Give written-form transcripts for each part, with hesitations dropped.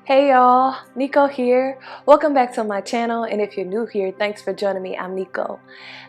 Hey y'all, Nico here. Welcome back to my channel, and if you're new here, thanks for joining me. I'm Nico.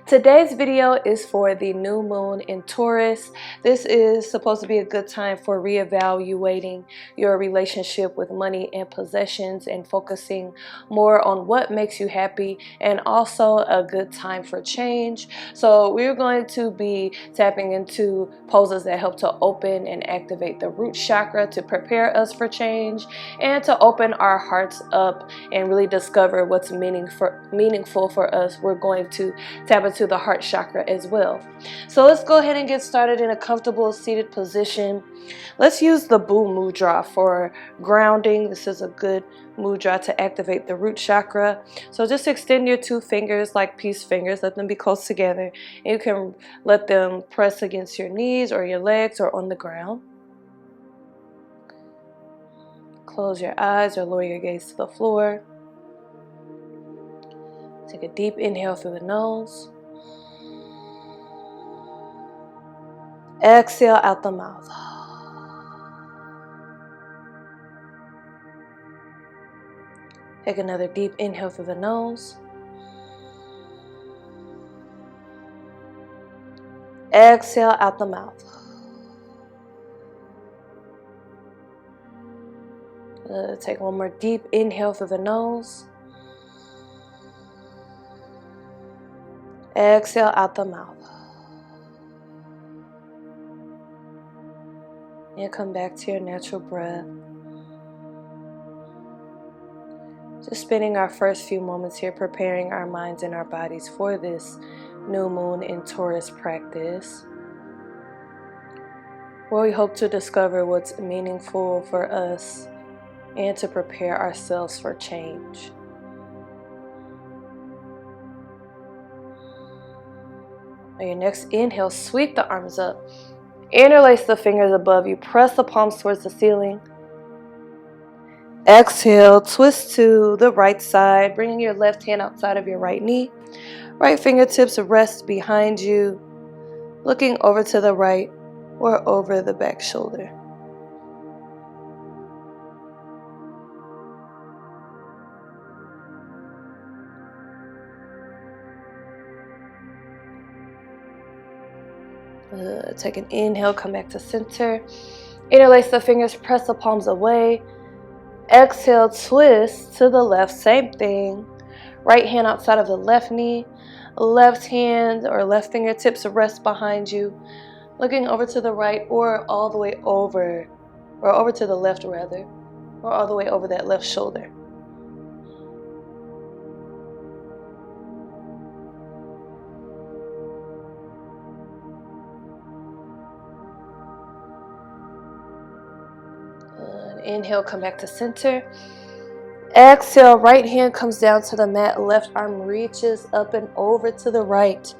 Today's video is for the new moon in Taurus. This is supposed to be a good time for reevaluating your relationship with money and possessions and focusing more on what makes you happy, and also a good time for change. So we're going to be tapping into poses that help to open and activate the root chakra to prepare us for change and to open our hearts up and really discover what's meaningful for us. We're going to tap into the heart chakra as well. So let's go ahead and get started in a comfortable seated position. Let's use the Boo Mudra for grounding. This is a good mudra to activate the root chakra. So just extend your two fingers like peace fingers. Let them be close together. And you can let them press against your knees or your legs or on the ground. Close your eyes or lower your gaze to the floor. Take a deep inhale through the nose. Exhale out the mouth. Take another deep inhale through the nose. Exhale out the mouth. Take one more deep inhale through the nose. Exhale out the mouth. And come back to your natural breath. Just spending our first few moments here preparing our minds and our bodies for this new moon in Taurus practice, where we hope to discover what's meaningful for us and to prepare ourselves for change. On your next inhale, sweep the arms up. Interlace the fingers above you. Press the palms towards the ceiling. Exhale, twist to the right side, bringing your left hand outside of your right knee. Right fingertips rest behind you, looking over to the right or over the back shoulder. Take an inhale, come back to center. Interlace the fingers, press the palms away. Exhale, twist to the left, same thing. Right hand outside of the left knee. Left hand or left fingertips rest behind you, looking over to the right or all the way over, or over to the left rather, or all the way over that left shoulder. Inhale, come back to center. Exhale, right hand comes down to the mat, left arm reaches up and over to the right.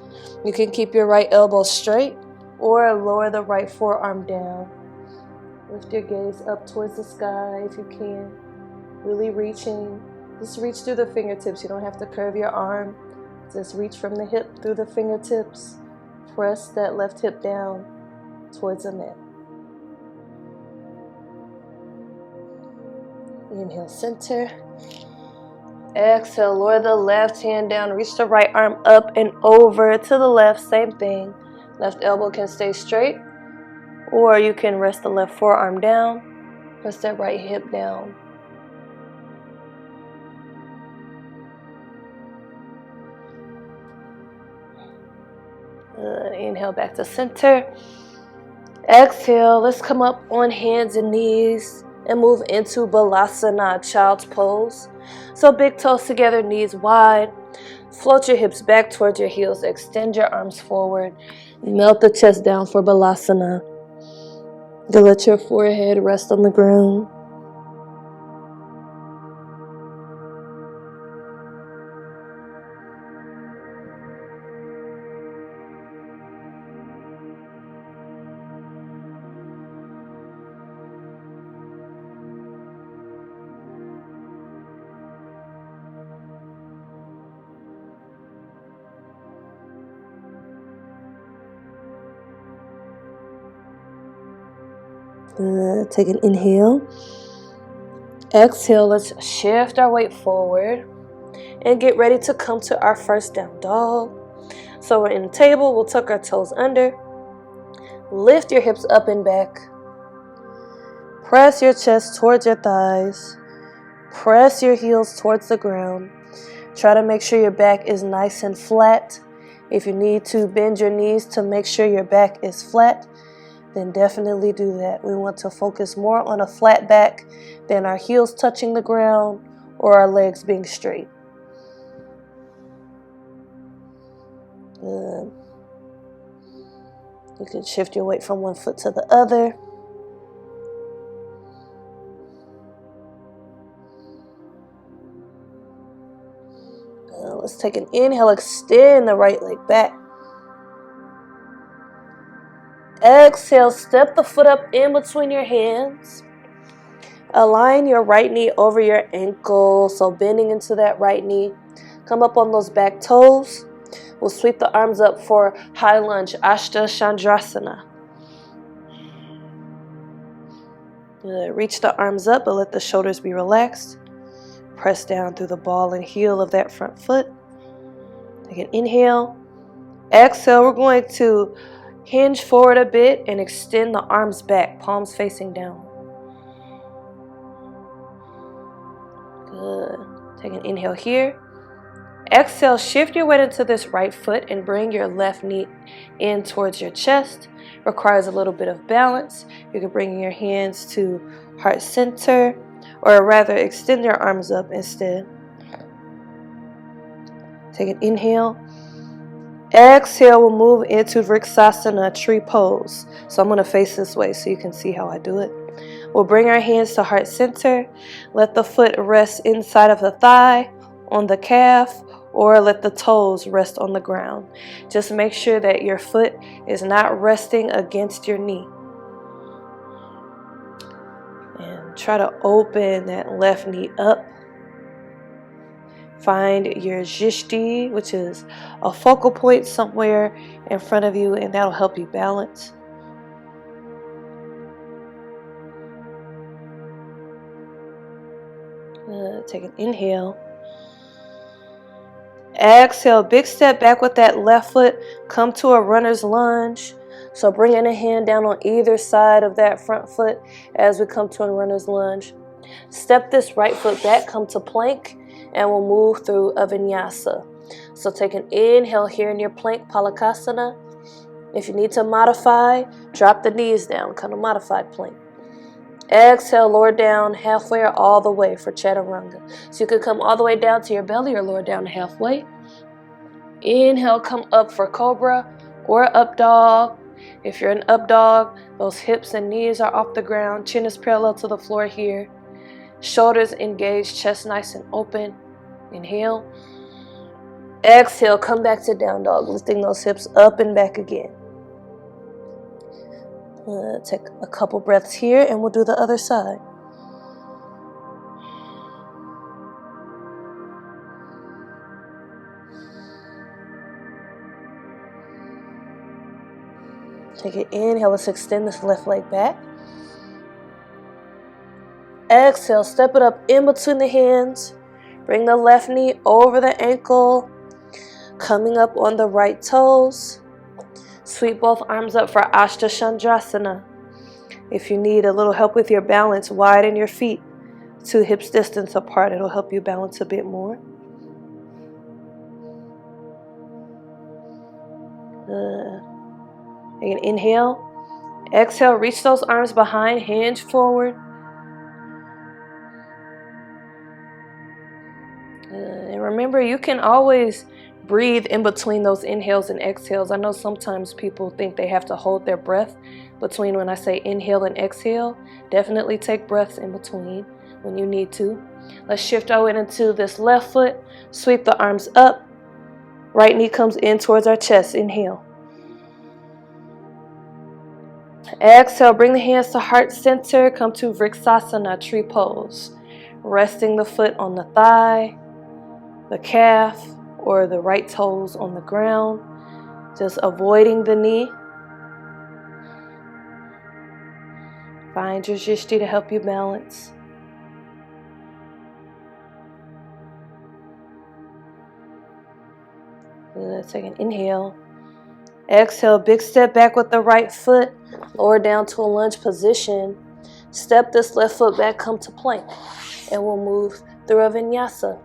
You can keep your right elbow straight or lower the right forearm down. Lift your gaze up towards the sky if you can. Really reaching. Just reach through the fingertips. You don't have to curve your arm. Just reach from the hip through the fingertips. Press that left hip down towards the mat. Inhale, center. Exhale, lower the left hand down. Reach the right arm up and over to the left. Same thing. Left elbow can stay straight, or you can rest the left forearm down. Press that right hip down. Inhale back to center. Exhale, let's come up on hands and knees and move into Balasana, child's pose. So big toes together, knees wide. Float your hips back towards your heels. Extend your arms forward. Melt the chest down for Balasana. You let your forehead rest on the ground. Take an inhale. Exhale, let's shift our weight forward and get ready to come to our first down dog. So we're in the table, we'll tuck our toes under, lift your hips up and back, press your chest towards your thighs, press your heels towards the ground. Try to make sure your back is nice and flat. If you need to bend your knees to make sure your back is flat, then definitely do that. We want to focus more on a flat back than our heels touching the ground or our legs being straight. Good. You can shift your weight from one foot to the other. Let's take an inhale, extend the right leg back. Exhale, step the foot up in between your hands. Align your right knee over your ankle, so bending into that right knee. Come up on those back toes. We'll sweep the arms up for high lunge, Skandasana. Reach the arms up, but let the shoulders be relaxed. Press down through the ball and heel of that front foot. Take an inhale. Exhale, we're going to hinge forward a bit and extend the arms back, palms facing down. Good. Take an inhale here. Exhale, shift your weight into this right foot and bring your left knee in towards your chest. Requires a little bit of balance. You can bring your hands to heart center, or rather extend your arms up instead. Take an inhale. Exhale, we'll move into Vriksasana, tree pose. So I'm going to face this way so you can see how I do it. We'll bring our hands to heart center. Let the foot rest inside of the thigh, on the calf, or let the toes rest on the ground. Just make sure that your foot is not resting against your knee. And try to open that left knee up. Find your drishti, which is a focal point somewhere in front of you, and that'll help you balance. Take an inhale. Exhale, big step back with that left foot. Come to a runner's lunge. So bringing a hand down on either side of that front foot as we come to a runner's lunge. Step this right foot back, come to plank, and we'll move through a vinyasa. So take an inhale here in your plank, palakasana. If you need to modify, drop the knees down, kind of modified plank. Exhale, lower down halfway or all the way for chaturanga. So you could come all the way down to your belly or lower down halfway. Inhale, come up for cobra or up dog. If you're in up dog, those hips and knees are off the ground. Chin is parallel to the floor here. Shoulders engaged, chest nice and open. Inhale. Exhale, come back to down dog, lifting those hips up and back again. Take a couple breaths here and we'll do the other side. Take an inhale, let's extend this left leg back. Exhale, step it up in between the hands. Bring the left knee over the ankle, coming up on the right toes. Sweep both arms up for Skandasana. If you need a little help with your balance, widen your feet to hips distance apart. It'll help you balance a bit more. Take an inhale. Exhale, reach those arms behind, hinge forward. And remember, you can always breathe in between those inhales and exhales. I know sometimes people think they have to hold their breath between when I say inhale and exhale. Definitely take breaths in between when you need to. Let's shift our weight into this left foot. Sweep the arms up. Right knee comes in towards our chest. Inhale. Exhale, bring the hands to heart center. Come to Vriksasana, tree pose. Resting the foot on the thigh, the calf, or the right toes on the ground. Just avoiding the knee. Find your drishti to help you balance. Good. Take an inhale. Exhale, big step back with the right foot. Lower down to a lunge position. Step this left foot back, come to plank. And we'll move through a vinyasa.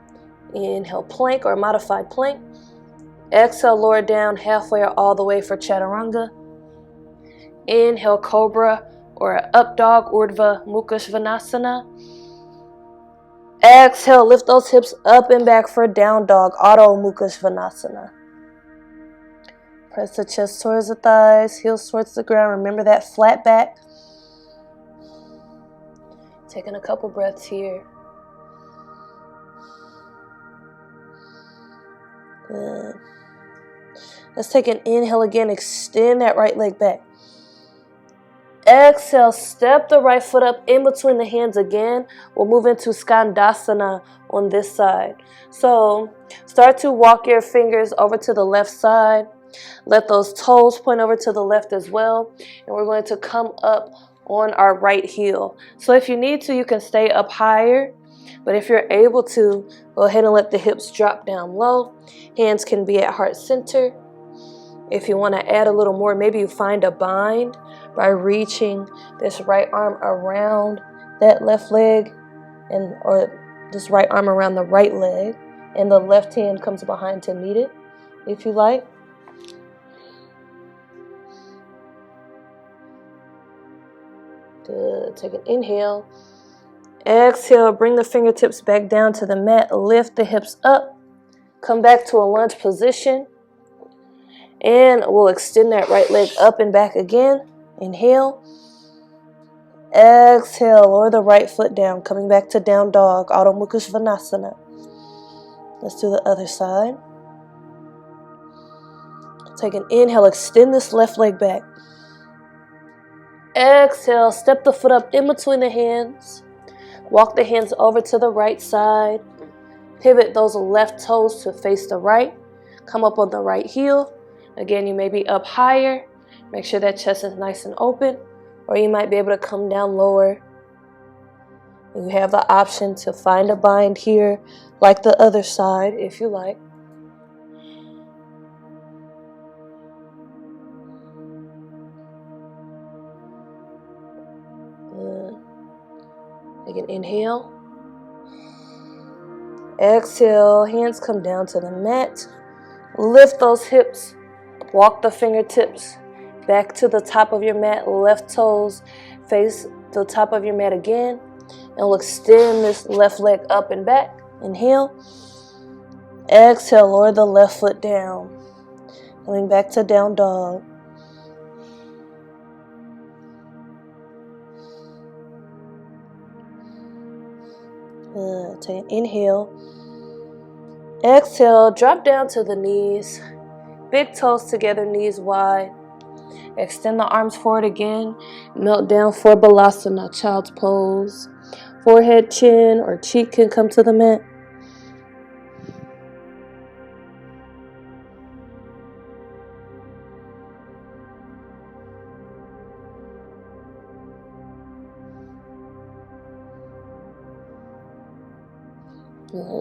Inhale, plank or modified plank. Exhale, lower down halfway or all the way for chaturanga. Inhale, cobra or up dog, urdhva mukha svanasana. Exhale, lift those hips up and back for down dog, Adho Mukha Svanasana. Press the chest towards the thighs, heels towards the ground. Remember that flat back. Taking a couple breaths here. Good. Let's take an inhale again. Extend that right leg back. Exhale, step the right foot up in between the hands again. We'll move into Skandasana on this side. So start to walk your fingers over to the left side. Let those toes point over to the left as well. And we're going to come up on our right heel. So if you need to, you can stay up higher. But if you're able to, go ahead and let the hips drop down low. Hands can be at heart center. If you want to add a little more, maybe you find a bind by reaching this right arm around that left leg, or this right arm around the right leg, and the left hand comes behind to meet it, if you like. Good. Take an inhale. Exhale, bring the fingertips back down to the mat. Lift the hips up. Come back to a lunge position. And we'll extend that right leg up and back again. Inhale. Exhale, lower the right foot down. Coming back to down dog, Adho Mukha Svanasana. Let's do the other side. Take an inhale, extend this left leg back. Exhale, step the foot up in between the hands. Walk the hands over to the right side. Pivot those left toes to face the right. Come up on the right heel. Again, you may be up higher. Make sure that chest is nice and open. Or you might be able to come down lower. You have the option to find a bind here, like the other side, if you like. Good. Take an inhale. Exhale, hands come down to the mat. Lift those hips. Walk the fingertips back to the top of your mat. Left toes face the top of your mat again. And we'll extend this left leg up and back. Inhale. Exhale, lower the left foot down. Coming back to down dog. Good. Take an inhale. Exhale, drop down to the knees. Big toes together, knees wide. Extend the arms forward again. Melt down for Balasana, child's pose. Forehead, chin, or cheek can come to the mat.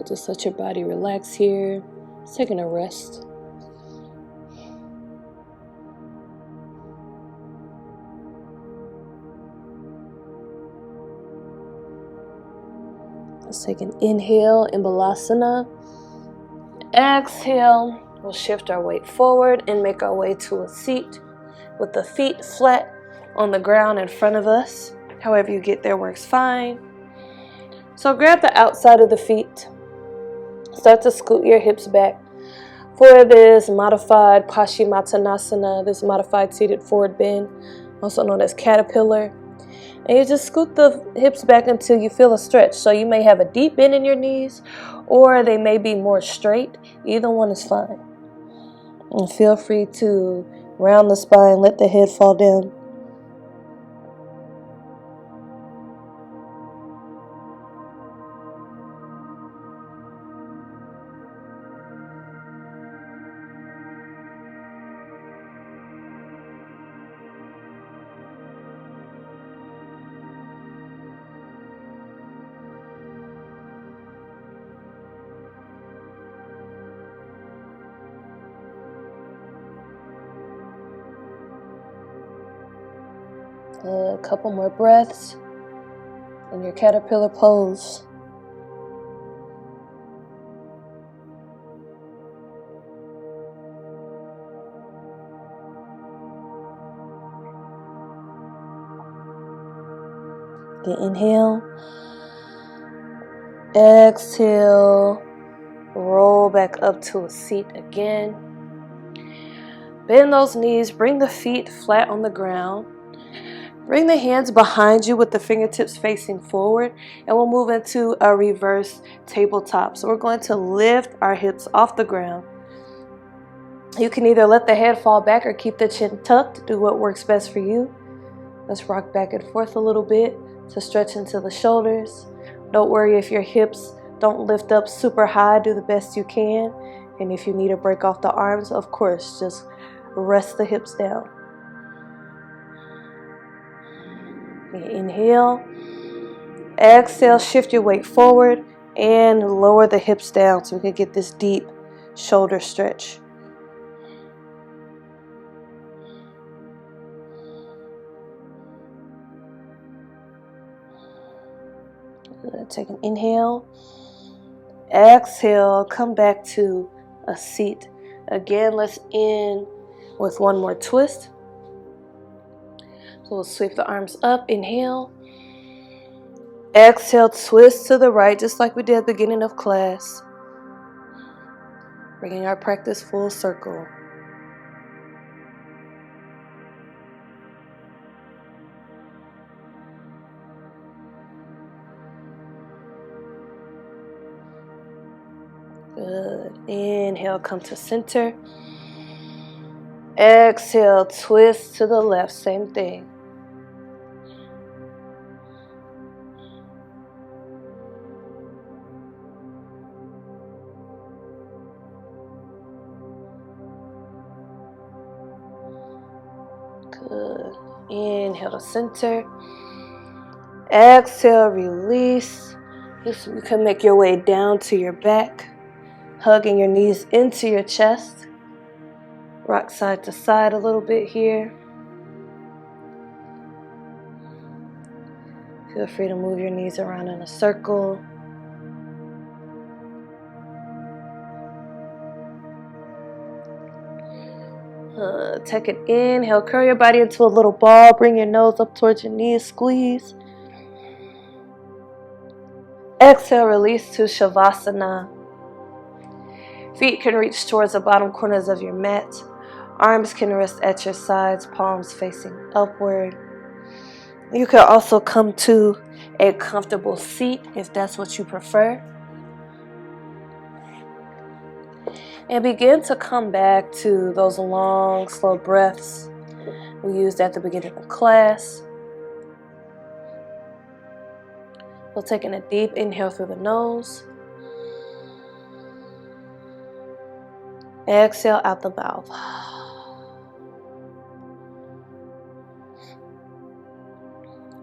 Just let your body relax here. Just taking a rest. Let's take an inhale in Balasana. Exhale. We'll shift our weight forward and make our way to a seat with the feet flat on the ground in front of us. However you get there works fine. So grab the outside of the feet. Start to scoot your hips back for this modified Paschimottanasana, this modified seated forward bend, also known as caterpillar. And you just scoot the hips back until you feel a stretch. So you may have a deep bend in your knees, or they may be more straight. Either one is fine. And feel free to round the spine, let the head fall down. A couple more breaths in your caterpillar pose. Good inhale. Exhale. Roll back up to a seat again. Bend those knees. Bring the feet flat on the ground. Bring the hands behind you with the fingertips facing forward, and we'll move into a reverse tabletop. So we're going to lift our hips off the ground. You can either let the head fall back or keep the chin tucked. Do what works best for you. Let's rock back and forth a little bit to stretch into the shoulders. Don't worry if your hips don't lift up super high. Do the best you can. And if you need to break off the arms, of course, just rest the hips down. Inhale. Exhale, shift your weight forward and lower the hips down so we can get this deep shoulder stretch. Good. Take an inhale. Exhale, come back to a seat. Again, let's end with one more twist. So we'll sweep the arms up. Inhale. Exhale, twist to the right, just like we did at the beginning of class. Bringing our practice full circle. Good. Inhale, come to center. Exhale, twist to the left, same thing. Good. Inhale to center. Exhale, release. You can make your way down to your back, hugging your knees into your chest. Rock side to side a little bit here. Feel free to move your knees around in a circle. Take an inhale, curl your body into a little ball. Bring your nose up towards your knees, squeeze. Exhale, release to Shavasana. Feet can reach towards the bottom corners of your mat. Arms can rest at your sides, palms facing upward. You can also come to a comfortable seat if that's what you prefer. And begin to come back to those long, slow breaths we used at the beginning of class. We'll take in a deep inhale through the nose. Exhale out the mouth.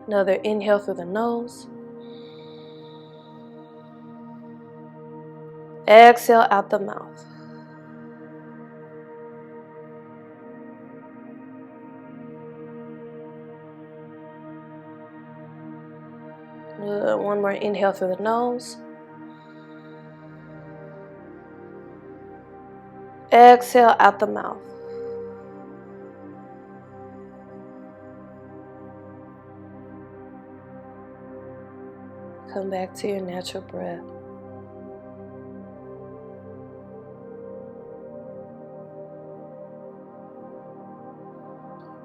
Another inhale through the nose. Exhale out the mouth. One more inhale through the nose. Exhale out the mouth. Come back to your natural breath.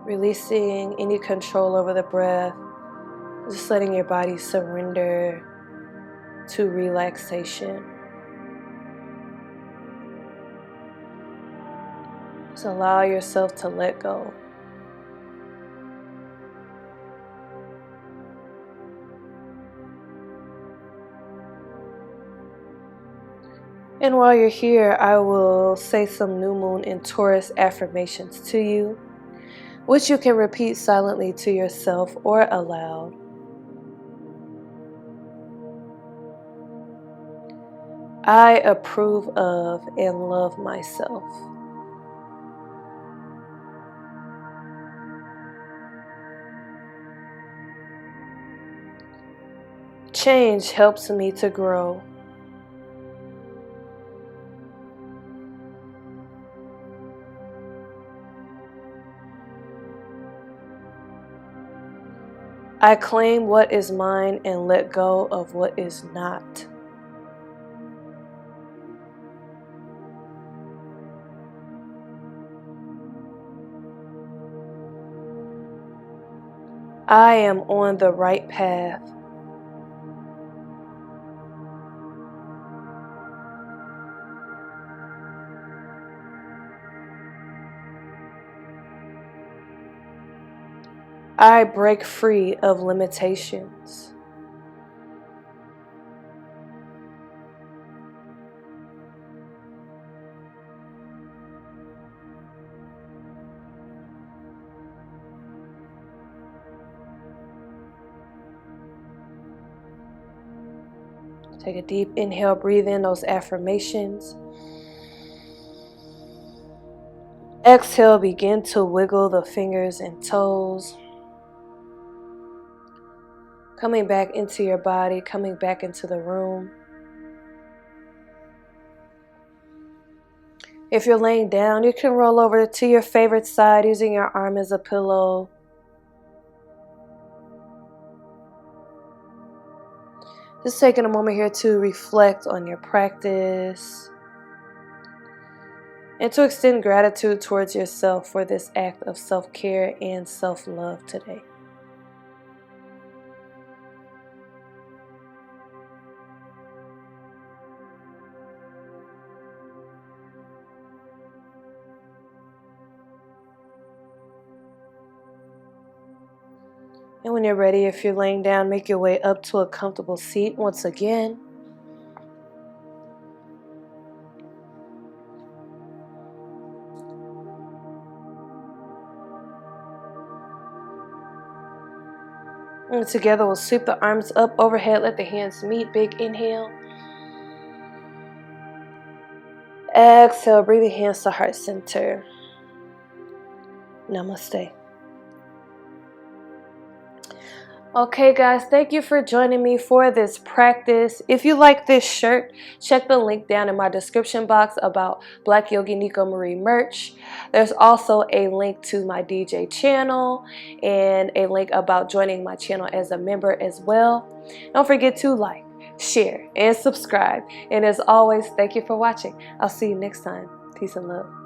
Releasing any control over the breath. Just letting your body surrender to relaxation. Just allow yourself to let go. And while you're here, I will say some new moon and Taurus affirmations to you, which you can repeat silently to yourself or aloud. I approve of and love myself. Change helps me to grow. I claim what is mine and let go of what is not. I am on the right path. I break free of limitations. Take a deep inhale, breathe in those affirmations. Exhale, begin to wiggle the fingers and toes. Coming back into your body, coming back into the room. If you're laying down, you can roll over to your favorite side using your arm as a pillow. Just taking a moment here to reflect on your practice and to extend gratitude towards yourself for this act of self-care and self-love today. And when you're ready, if you're laying down, make your way up to a comfortable seat once again. And together we'll sweep the arms up overhead, let the hands meet. Big inhale. Exhale, bring the hands to heart center. Namaste. Okay guys, thank you for joining me for this practice. If you like this shirt, check the link down in my description box about Black Yogi Nico Marie merch. There's also a link to my DJ channel and a link about joining my channel as a member as well. Don't forget to like, share, and subscribe. And as always, thank you for watching. I'll see you next time. Peace and love.